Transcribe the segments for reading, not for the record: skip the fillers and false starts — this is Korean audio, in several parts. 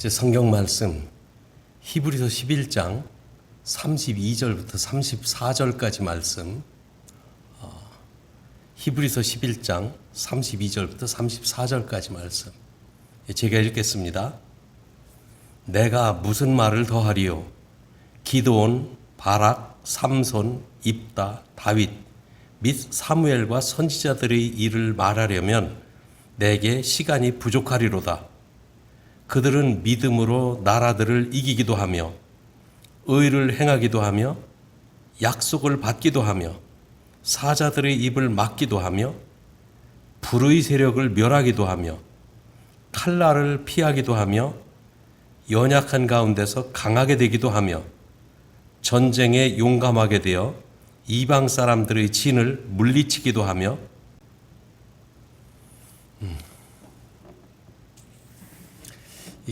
제 성경 말씀 히브리서 11장 32절부터 34절까지 말씀, 히브리서 11장 32절부터 34절까지 말씀 제가 읽겠습니다. 내가 무슨 말을 더하리요? 기드온, 바락, 삼손, 입다, 다윗 및 사무엘과 선지자들의 일을 말하려면 내게 시간이 부족하리로다. 그들은 믿음으로 나라들을 이기기도 하며 의를 행하기도 하며 약속을 받기도 하며 사자들의 입을 막기도 하며 불의 세력을 멸하기도 하며 칼날을 피하기도 하며 연약한 가운데서 강하게 되기도 하며 전쟁에 용감하게 되어 이방 사람들의 진을 물리치기도 하며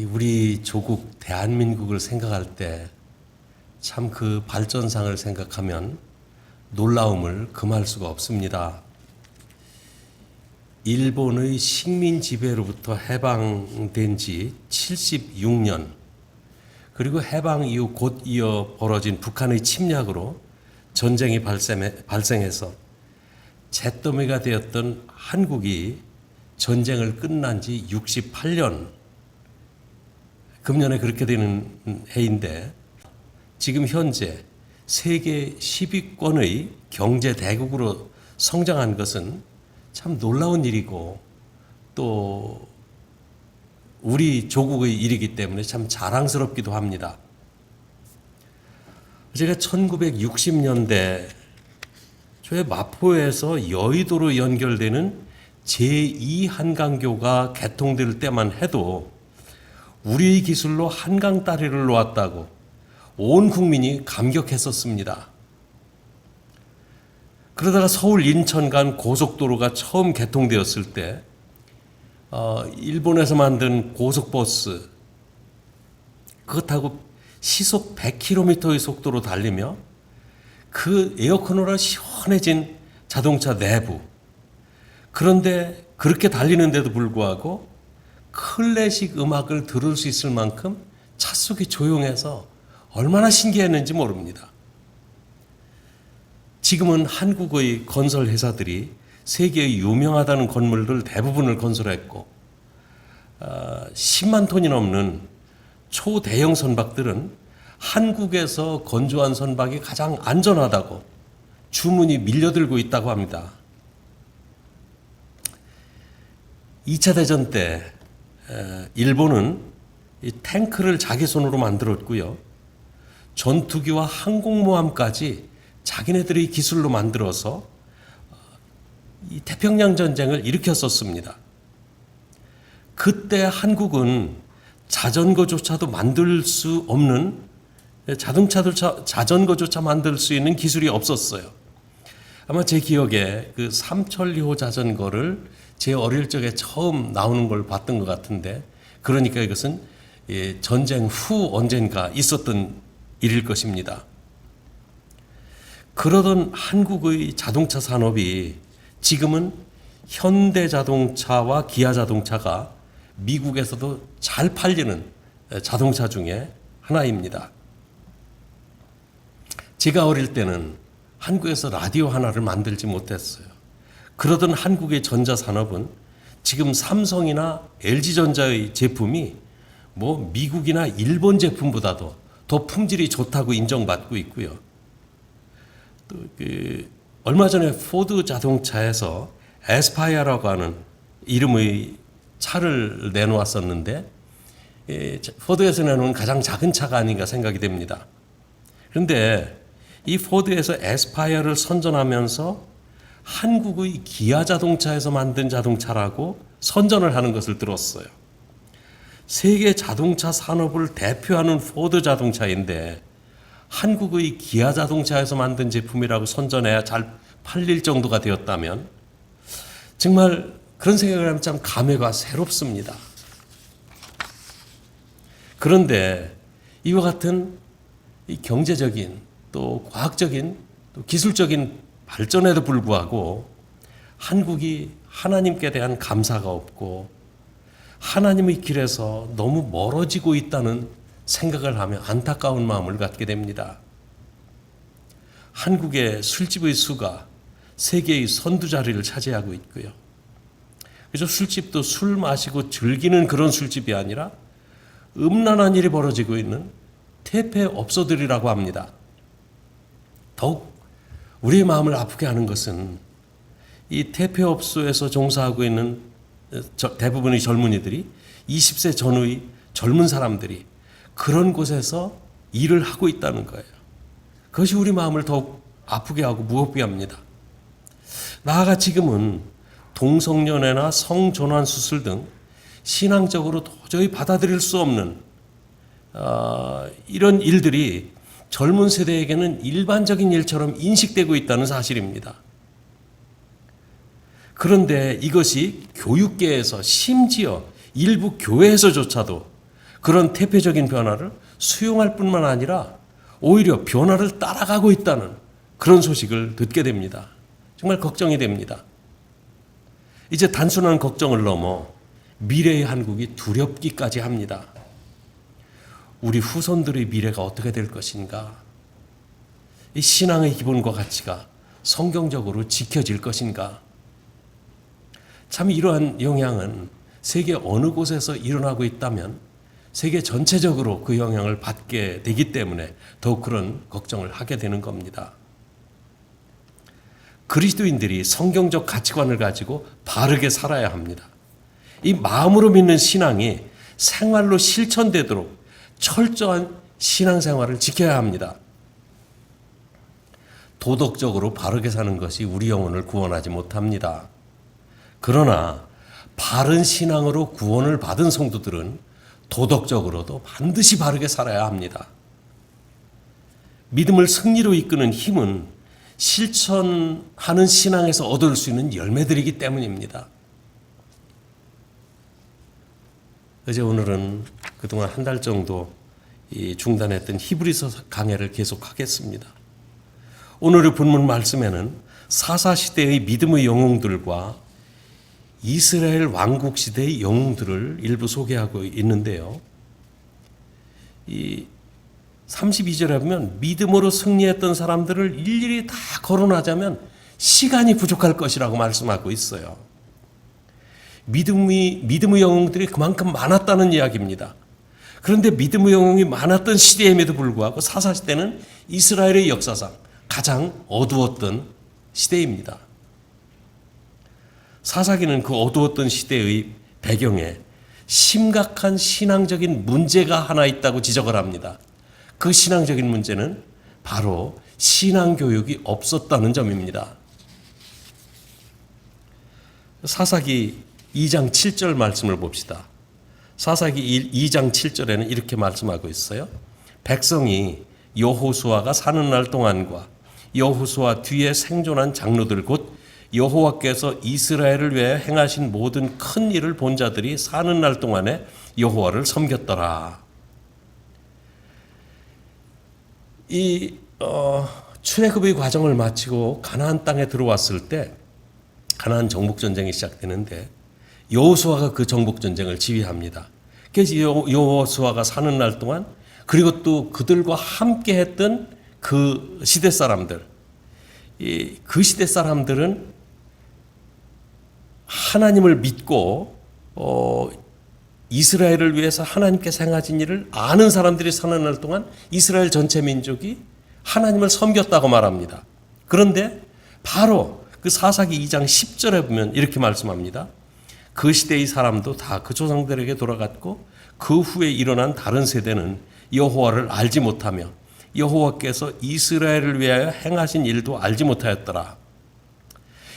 우리 조국 대한민국을 생각할 때 참 그 발전상을 생각하면 놀라움을 금할 수가 없습니다. 일본의 식민 지배로부터 해방된 지 76년, 그리고 해방 이후 곧 이어 벌어진 북한의 침략으로 전쟁이 발생해서 잿더미가 되었던 한국이 전쟁을 끝난 지 68년, 금년에 그렇게 되는 해인데 지금 현재 세계 10위권의 경제 대국으로 성장한 것은 참 놀라운 일이고 또 우리 조국의 일이기 때문에 참 자랑스럽기도 합니다. 제가 1960년대 초에 마포에서 여의도로 연결되는 제2한강교가 개통될 때만 해도 우리의 기술로 한강 다리를 놓았다고 온 국민이 감격했었습니다. 그러다가 서울 인천 간 고속도로가 처음 개통되었을 때 일본에서 만든 고속버스 그거 타고 시속 100km의 속도로 달리며 그 에어컨으로 시원해진 자동차 내부, 그런데 그렇게 달리는데도 불구하고 클래식 음악을 들을 수 있을 만큼 차속이 조용해서 얼마나 신기했는지 모릅니다. 지금은 한국의 건설 회사들이 세계에 유명하다는 건물들 대부분을 건설했고 10만 톤이 넘는 초대형 선박들은 한국에서 건조한 선박이 가장 안전하다고 주문이 밀려들고 있다고 합니다. 2차 대전 때 일본은 이 탱크를 자기 손으로 만들었고요. 전투기와 항공모함까지 자기네들의 기술로 만들어서 이 태평양 전쟁을 일으켰었습니다. 그때 한국은 자전거조차도 만들 수 없는 자전거조차 만들 수 있는 기술이 없었어요. 아마 제 기억에 그 삼천리호 자전거를 제 어릴 적에 처음 나오는 걸 봤던 것 같은데, 그러니까 이것은 전쟁 후 언젠가 있었던 일일 것입니다. 그러던 한국의 자동차 산업이 지금은 현대자동차와 기아자동차가 미국에서도 잘 팔리는 자동차 중에 하나입니다. 제가 어릴 때는 한국에서 라디오 하나를 만들지 못했어요. 그러던 한국의 전자산업은 지금 삼성이나 LG전자의 제품이 뭐 미국이나 일본 제품보다도 더 품질이 좋다고 인정받고 있고요. 또 얼마 전에 포드 자동차에서 에스파이어라고 하는 이름의 차를 내놓았었는데 포드에서 내놓은 가장 작은 차가 아닌가 생각이 됩니다. 그런데 이 포드에서 에스파이어를 선전하면서 한국의 기아 자동차에서 만든 자동차라고 선전을 하는 것을 들었어요. 세계 자동차 산업을 대표하는 포드 자동차인데 한국의 기아 자동차에서 만든 제품이라고 선전해야 잘 팔릴 정도가 되었다면 정말 그런 생각을 하면 참 감회가 새롭습니다. 그런데 이와 같은 이 경제적인 또 과학적인 또 기술적인 발전에도 불구하고 한국이 하나님께 대한 감사가 없고 하나님의 길에서 너무 멀어지고 있다는 생각을 하며 안타까운 마음을 갖게 됩니다. 한국의 술집의 수가 세계의 선두 자리를 차지하고 있고요. 그래서 술집도 술 마시고 즐기는 그런 술집이 아니라 음란한 일이 벌어지고 있는 퇴폐업소들이라고 합니다. 더욱 우리의 마음을 아프게 하는 것은 이 퇴폐업소에서 종사하고 있는 대부분의 젊은이들이 20세 전후의 젊은 사람들이 그런 곳에서 일을 하고 있다는 거예요. 그것이 우리 마음을 더욱 아프게 하고 무겁게 합니다. 나아가 지금은 동성연애나 성전환 수술 등 신앙적으로 도저히 받아들일 수 없는 이런 일들이 젊은 세대에게는 일반적인 일처럼 인식되고 있다는 사실입니다. 그런데 이것이 교육계에서 심지어 일부 교회에서조차도 그런 태폐적인 변화를 수용할 뿐만 아니라 오히려 변화를 따라가고 있다는 그런 소식을 듣게 됩니다. 정말 걱정이 됩니다. 이제 단순한 걱정을 넘어 미래의 한국이 두렵기까지 합니다. 우리 후손들의 미래가 어떻게 될 것인가? 이 신앙의 기본과 가치가 성경적으로 지켜질 것인가? 참 이러한 영향은 세계 어느 곳에서 일어나고 있다면 세계 전체적으로 그 영향을 받게 되기 때문에 더욱 그런 걱정을 하게 되는 겁니다. 그리스도인들이 성경적 가치관을 가지고 바르게 살아야 합니다. 이 마음으로 믿는 신앙이 생활로 실천되도록 철저한 신앙생활을 지켜야 합니다. 도덕적으로 바르게 사는 것이 우리 영혼을 구원하지 못합니다. 그러나 바른 신앙으로 구원을 받은 성도들은 도덕적으로도 반드시 바르게 살아야 합니다. 믿음을 승리로 이끄는 힘은 실천하는 신앙에서 얻을 수 있는 열매들이기 때문입니다. 어제 오늘은 그동안 한 달 정도 중단했던 히브리서 강해를 계속하겠습니다. 오늘의 본문 말씀에는 사사시대의 믿음의 영웅들과 이스라엘 왕국 시대의 영웅들을 일부 소개하고 있는데요. 이 32절에 보면 믿음으로 승리했던 사람들을 일일이 다 거론하자면 시간이 부족할 것이라고 말씀하고 있어요. 믿음의 영웅들이 그만큼 많았다는 이야기입니다. 그런데 믿음의 영웅이 많았던 시대임에도 불구하고 사사시대는 이스라엘의 역사상 가장 어두웠던 시대입니다. 사사기는 그 어두웠던 시대의 배경에 심각한 신앙적인 문제가 하나 있다고 지적을 합니다. 그 신앙적인 문제는 바로 신앙교육이 없었다는 점입니다. 사사기 2장 7절 말씀을 봅시다. 사사기 2장 7절에는 이렇게 말씀하고 있어요. 백성이 여호수아가 사는 날 동안과 여호수아 뒤에 생존한 장로들 곧 여호와께서 이스라엘을 위해 행하신 모든 큰 일을 본 자들이 사는 날 동안에 여호와를 섬겼더라. 이 출애굽의 과정을 마치고 가나안 땅에 들어왔을 때 가나안 정복 전쟁이 시작되는데 여호수아가 그 정복 전쟁을 지휘합니다. 그래서 여호수아가 사는 날 동안 그리고 또 그들과 함께 했던 그 시대 사람들, 그 시대 사람들은 하나님을 믿고 이스라엘을 위해서 하나님께서 행하신 일을 아는 사람들이 사는 날 동안 이스라엘 전체 민족이 하나님을 섬겼다고 말합니다. 그런데 바로 그 사사기 2장 10절에 보면 이렇게 말씀합니다. 그 시대의 사람도 다 그 조상들에게 돌아갔고 그 후에 일어난 다른 세대는 여호와를 알지 못하며 여호와께서 이스라엘을 위하여 행하신 일도 알지 못하였더라.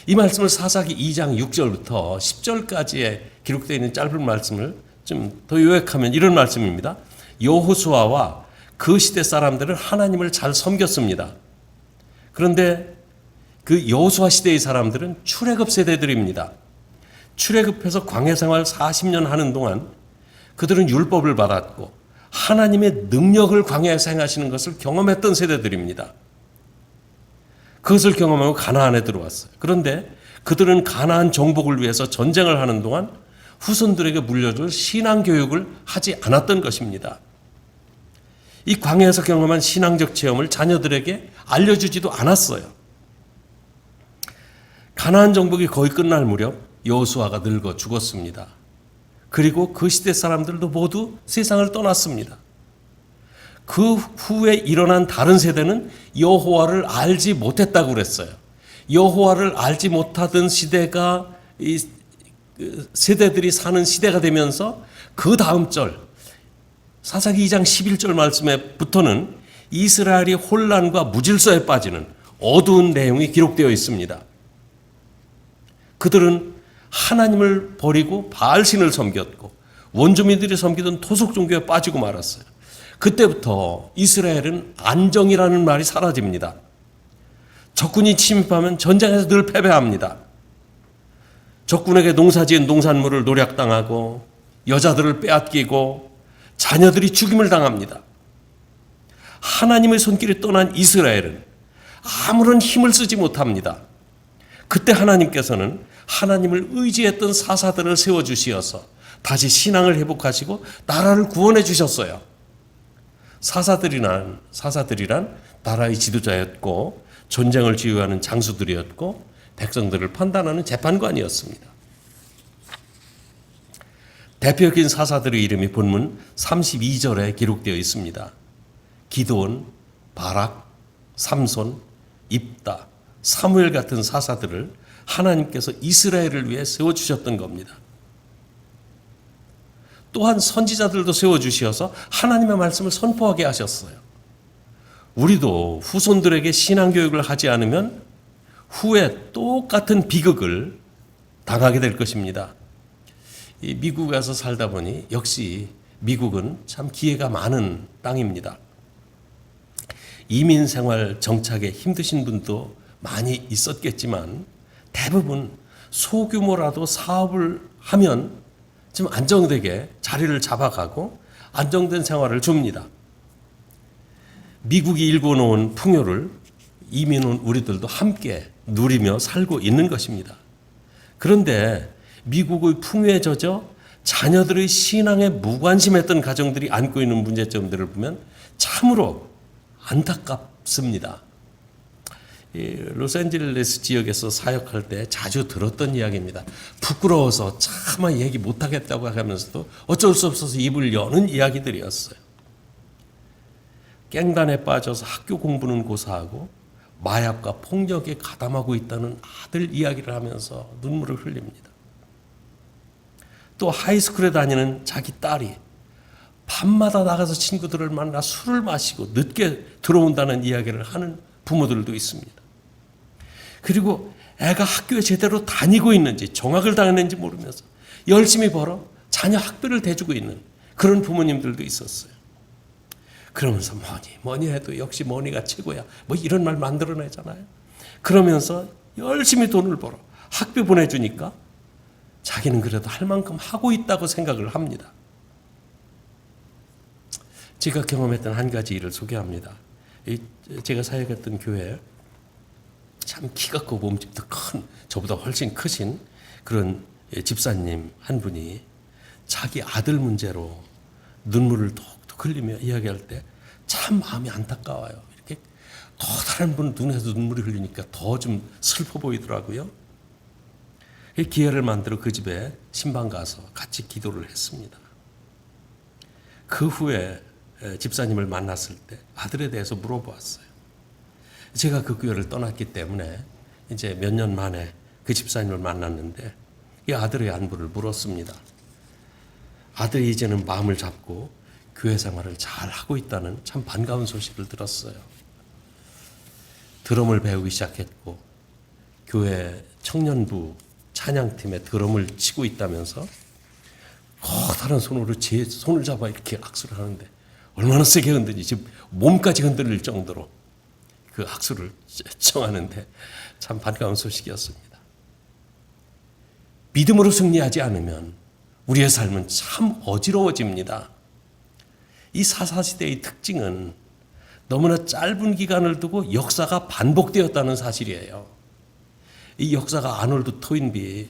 이 말씀을 사사기 2장 6절부터 10절까지에 기록되어 있는 짧은 말씀을 좀 더 요약하면 이런 말씀입니다. 여호수아와 그 시대 사람들은 하나님을 잘 섬겼습니다. 그런데 그 여호수아 시대의 사람들은 출애굽 세대들입니다. 출애굽해서 광야 생활 40년 하는 동안 그들은 율법을 받았고 하나님의 능력을 광야에서 행하시는 것을 경험했던 세대들입니다. 그것을 경험하고 가나안에 들어왔어요. 그런데 그들은 가나안 정복을 위해서 전쟁을 하는 동안 후손들에게 물려줄 신앙 교육을 하지 않았던 것입니다. 이 광야에서 경험한 신앙적 체험을 자녀들에게 알려주지도 않았어요. 가나안 정복이 거의 끝날 무렵 여호수아가 늙어 죽었습니다. 그리고 그 시대 사람들도 모두 세상을 떠났습니다. 그 후에 일어난 다른 세대는 여호와를 알지 못했다고 그랬어요. 여호와를 알지 못하던 시대가 이 세대들이 사는 시대가 되면서 그 다음 절 사사기 2장 11절 말씀에부터는 이스라엘이 혼란과 무질서에 빠지는 어두운 내용이 기록되어 있습니다. 그들은 하나님을 버리고 바알신을 섬겼고 원주민들이 섬기던 토속 종교에 빠지고 말았어요. 그때부터 이스라엘은 안정이라는 말이 사라집니다. 적군이 침입하면 전쟁에서 늘 패배합니다. 적군에게 농사지은 농산물을 노략당하고 여자들을 빼앗기고 자녀들이 죽임을 당합니다. 하나님의 손길이 떠난 이스라엘은 아무런 힘을 쓰지 못합니다. 그때 하나님께서는 하나님을 의지했던 사사들을 세워주시어서 다시 신앙을 회복하시고 나라를 구원해 주셨어요. 사사들이란 나라의 지도자였고 전쟁을 지휘하는 장수들이었고 백성들을 판단하는 재판관이었습니다. 대표적인 사사들의 이름이 본문 32절에 기록되어 있습니다. 기드온, 바락, 삼손, 입다, 사무엘 같은 사사들을 하나님께서 이스라엘을 위해 세워주셨던 겁니다. 또한 선지자들도 세워주셔서 하나님의 말씀을 선포하게 하셨어요. 우리도 후손들에게 신앙교육을 하지 않으면 후에 똑같은 비극을 당하게 될 것입니다. 이 미국에 와서 살다 보니 역시 미국은 참 기회가 많은 땅입니다. 이민 생활 정착에 힘드신 분도 많이 있었겠지만 대부분 소규모라도 사업을 하면 좀 안정되게 자리를 잡아가고 안정된 생활을 줍니다. 미국이 일궈놓은 풍요를 이민 온 우리들도 함께 누리며 살고 있는 것입니다. 그런데 미국의 풍요에 젖어 자녀들의 신앙에 무관심했던 가정들이 안고 있는 문제점들을 보면 참으로 안타깝습니다. 로스앤젤레스 지역에서 사역할 때 자주 들었던 이야기입니다. 부끄러워서 차마 얘기 못하겠다고 하면서도 어쩔 수 없어서 입을 여는 이야기들이었어요. 깽단에 빠져서 학교 공부는 고사하고 마약과 폭력에 가담하고 있다는 아들 이야기를 하면서 눈물을 흘립니다. 또 하이스쿨에 다니는 자기 딸이 밤마다 나가서 친구들을 만나 술을 마시고 늦게 들어온다는 이야기를 하는 부모들도 있습니다. 그리고 애가 학교에 제대로 다니고 있는지 정학을 당했는지 모르면서 열심히 벌어 자녀 학비를 대주고 있는 그런 부모님들도 있었어요. 그러면서 뭐니 해도 역시 뭐니가 최고야. 뭐 이런 말 만들어내잖아요. 그러면서 열심히 돈을 벌어 학비 보내주니까 자기는 그래도 할 만큼 하고 있다고 생각을 합니다. 제가 경험했던 한 가지 일을 소개합니다. 제가 사역했던 교회 참 키가 크고 몸집도 큰 저보다 훨씬 크신 그런 집사님 한 분이 자기 아들 문제로 눈물을 톡톡 흘리며 이야기할 때 참 마음이 안타까워요. 이렇게 더 다른 분 눈에서 눈물이 흘리니까 더 좀 슬퍼 보이더라고요. 기회를 만들어 그 집에 신방 가서 같이 기도를 했습니다. 그 후에 집사님을 만났을 때 아들에 대해서 물어보았어요. 제가 그 교회를 떠났기 때문에 이제 몇 년 만에 그 집사님을 만났는데 이 아들의 안부를 물었습니다. 아들이 이제는 마음을 잡고 교회 생활을 잘 하고 있다는 참 반가운 소식을 들었어요. 드럼을 배우기 시작했고 교회 청년부 찬양팀에 드럼을 치고 있다면서 커다란 손으로 제 손을 잡아 이렇게 악수를 하는데 얼마나 세게 흔드니 지금 몸까지 흔들릴 정도로 그 악수를 청하는데 참 반가운 소식이었습니다. 믿음으로 승리하지 않으면 우리의 삶은 참 어지러워집니다. 이 사사시대의 특징은 너무나 짧은 기간을 두고 역사가 반복되었다는 사실이에요. 이 역사가 아놀드 토인비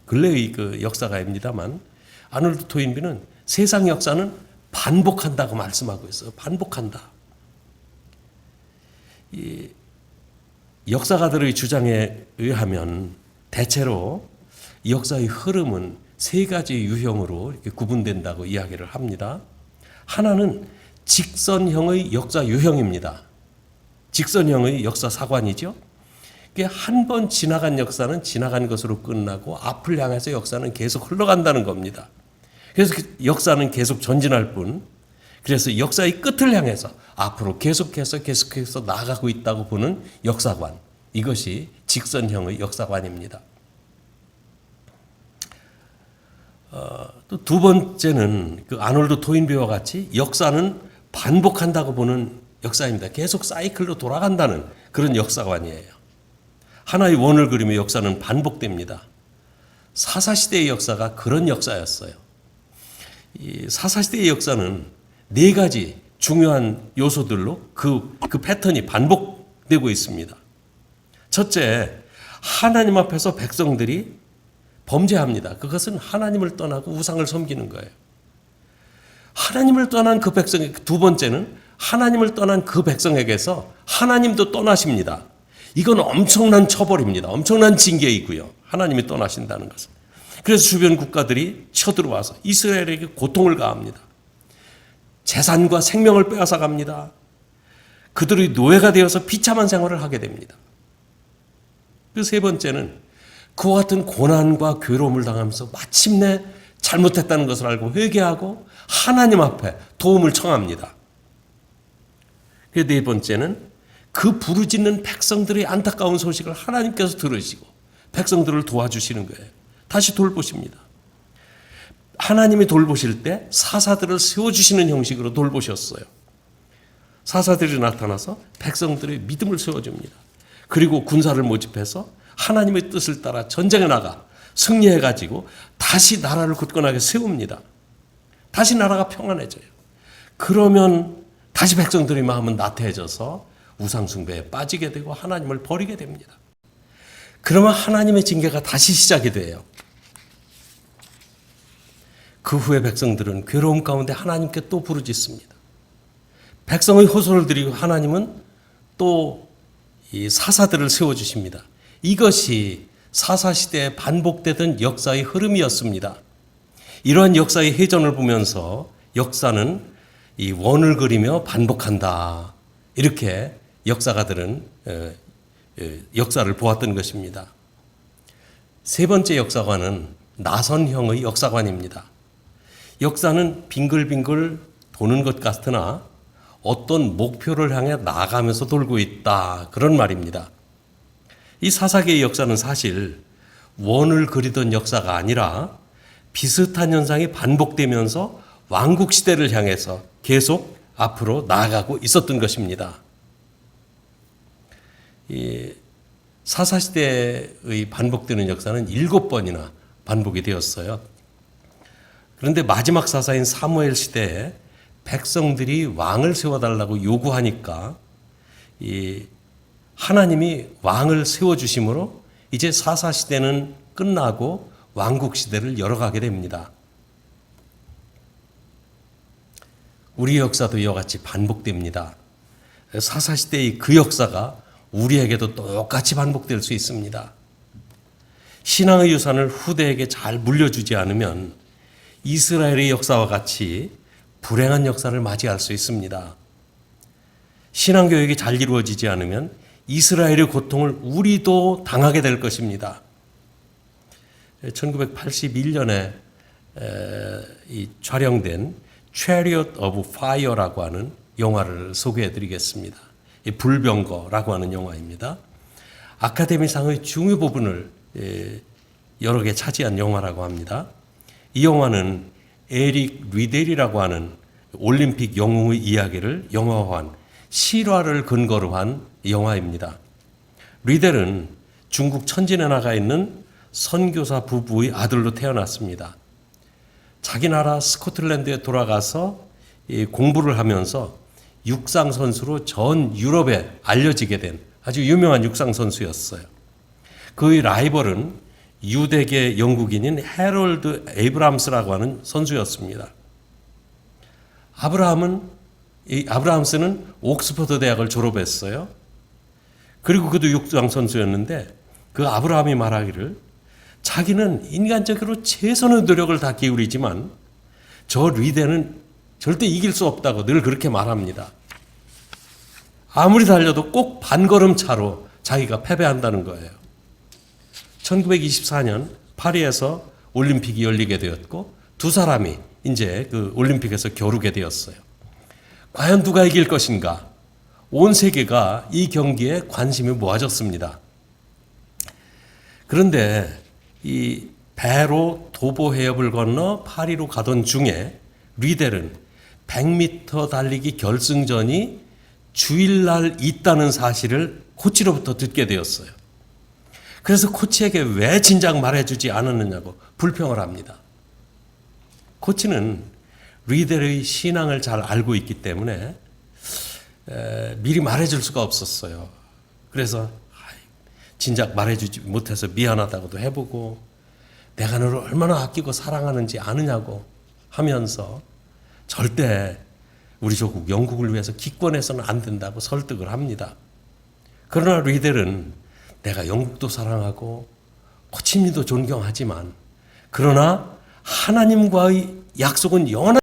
근래의 그 역사가입니다만 아놀드 토인비는 세상 역사는 반복한다고 말씀하고 있어요. 반복한다. 이 역사가들의 주장에 의하면 대체로 이 역사의 흐름은 세 가지 유형으로 이렇게 구분된다고 이야기를 합니다. 하나는 직선형의 역사 유형입니다. 직선형의 역사 사관이죠. 한 번 지나간 역사는 지나간 것으로 끝나고 앞을 향해서 역사는 계속 흘러간다는 겁니다. 그래서 역사는 계속 전진할 뿐, 그래서 역사의 끝을 향해서 앞으로 계속해서 나아가고 있다고 보는 역사관, 이것이 직선형의 역사관입니다. 또 두 번째는 그 아놀드 토인비와 같이 역사는 반복한다고 보는 역사입니다. 계속 사이클로 돌아간다는 그런 역사관이에요. 하나의 원을 그리며 역사는 반복됩니다. 사사시대의 역사가 그런 역사였어요. 이 사사시대의 역사는 네 가지 중요한 요소들로 그 패턴이 반복되고 있습니다. 첫째, 하나님 앞에서 백성들이 범죄합니다. 그것은 하나님을 떠나고 우상을 섬기는 거예요. 하나님을 떠난 그 백성, 두 번째는 하나님을 떠난 그 백성에게서 하나님도 떠나십니다. 이건 엄청난 처벌입니다. 엄청난 징계이고요. 하나님이 떠나신다는 것은. 그래서 주변 국가들이 쳐들어와서 이스라엘에게 고통을 가합니다. 재산과 생명을 빼앗아 갑니다. 그들의 노예가 되어서 비참한 생활을 하게 됩니다. 그 세 번째는 그와 같은 고난과 괴로움을 당하면서 마침내 잘못했다는 것을 알고 회개하고 하나님 앞에 도움을 청합니다. 그 네 번째는 그 부르짖는 백성들의 안타까운 소식을 하나님께서 들으시고 백성들을 도와주시는 거예요. 다시 돌보십니다. 하나님이 돌보실 때 사사들을 세워주시는 형식으로 돌보셨어요. 사사들이 나타나서 백성들의 믿음을 세워줍니다. 그리고 군사를 모집해서 하나님의 뜻을 따라 전쟁에 나가 승리해가지고 다시 나라를 굳건하게 세웁니다. 다시 나라가 평안해져요. 그러면 다시 백성들의 마음은 나태해져서 우상숭배에 빠지게 되고 하나님을 버리게 됩니다. 그러면 하나님의 징계가 다시 시작이 돼요. 그 후에 백성들은 괴로움 가운데 하나님께 또 부르짖습니다. 백성의 호소를 드리고 하나님은 또 이 사사들을 세워주십니다. 이것이 사사시대에 반복되던 역사의 흐름이었습니다. 이러한 역사의 회전을 보면서 역사는 이 원을 그리며 반복한다. 이렇게 역사가들은 역사를 보았던 것입니다. 세 번째 역사관은 나선형의 역사관입니다. 역사는 빙글빙글 도는 것 같으나 어떤 목표를 향해 나아가면서 돌고 있다. 그런 말입니다. 이 사사기의 역사는 사실 원을 그리던 역사가 아니라 비슷한 현상이 반복되면서 왕국시대를 향해서 계속 앞으로 나아가고 있었던 것입니다. 이 사사시대의 반복되는 역사는 7번이나 반복이 되었어요. 그런데 마지막 사사인 사무엘 시대에 백성들이 왕을 세워달라고 요구하니까 이 하나님이 왕을 세워주심으로 이제 사사시대는 끝나고 왕국시대를 열어가게 됩니다. 우리 역사도 이와 같이 반복됩니다. 사사시대의 그 역사가 우리에게도 똑같이 반복될 수 있습니다. 신앙의 유산을 후대에게 잘 물려주지 않으면 이스라엘의 역사와 같이 불행한 역사를 맞이할 수 있습니다. 신앙교육이 잘 이루어지지 않으면 이스라엘의 고통을 우리도 당하게 될 것입니다. 1981년에 촬영된 Chariot of Fire라고 하는 영화를 소개해 드리겠습니다. 불병거라고 하는 영화입니다. 아카데미상의 중요 부분을 여러 개 차지한 영화라고 합니다. 이 영화는 에릭 리델이라고 하는 올림픽 영웅의 이야기를 영화화한 실화를 근거로 한 영화입니다. 리델은 중국 천진에 나가 있는 선교사 부부의 아들로 태어났습니다. 자기 나라 스코틀랜드에 돌아가서 공부를 하면서 육상 선수로 전 유럽에 알려지게 된 아주 유명한 육상 선수였어요. 그의 라이벌은 유대계 영국인인 해롤드 에이브람스라고 하는 선수였습니다. 아브라함스는 옥스퍼드 대학을 졸업했어요. 그리고 그도 육상 선수였는데 그 아브라함이 말하기를 자기는 인간적으로 최선의 노력을 다 기울이지만 저 리데는 절대 이길 수 없다고 늘 그렇게 말합니다. 아무리 달려도 꼭 반걸음 차로 자기가 패배한다는 거예요. 1924년 파리에서 올림픽이 열리게 되었고 두 사람이 이제 그 올림픽에서 겨루게 되었어요. 과연 누가 이길 것인가? 온 세계가 이 경기에 관심이 모아졌습니다. 그런데 이 배로 도보 해협을 건너 파리로 가던 중에 리델은 100m 달리기 결승전이 주일날 있다는 사실을 코치로부터 듣게 되었어요. 그래서 코치에게 왜 진작 말해주지 않았느냐고 불평을 합니다. 코치는 리델의 신앙을 잘 알고 있기 때문에 미리 말해줄 수가 없었어요. 그래서 진작 말해주지 못해서 미안하다고도 해보고 내가 너를 얼마나 아끼고 사랑하는지 아느냐고 하면서 절대 우리 조국 영국을 위해서 기권해서는 안 된다고 설득을 합니다. 그러나 리델은 내가 영국도 사랑하고 코치님도 존경하지만 그러나 하나님과의 약속은 영원한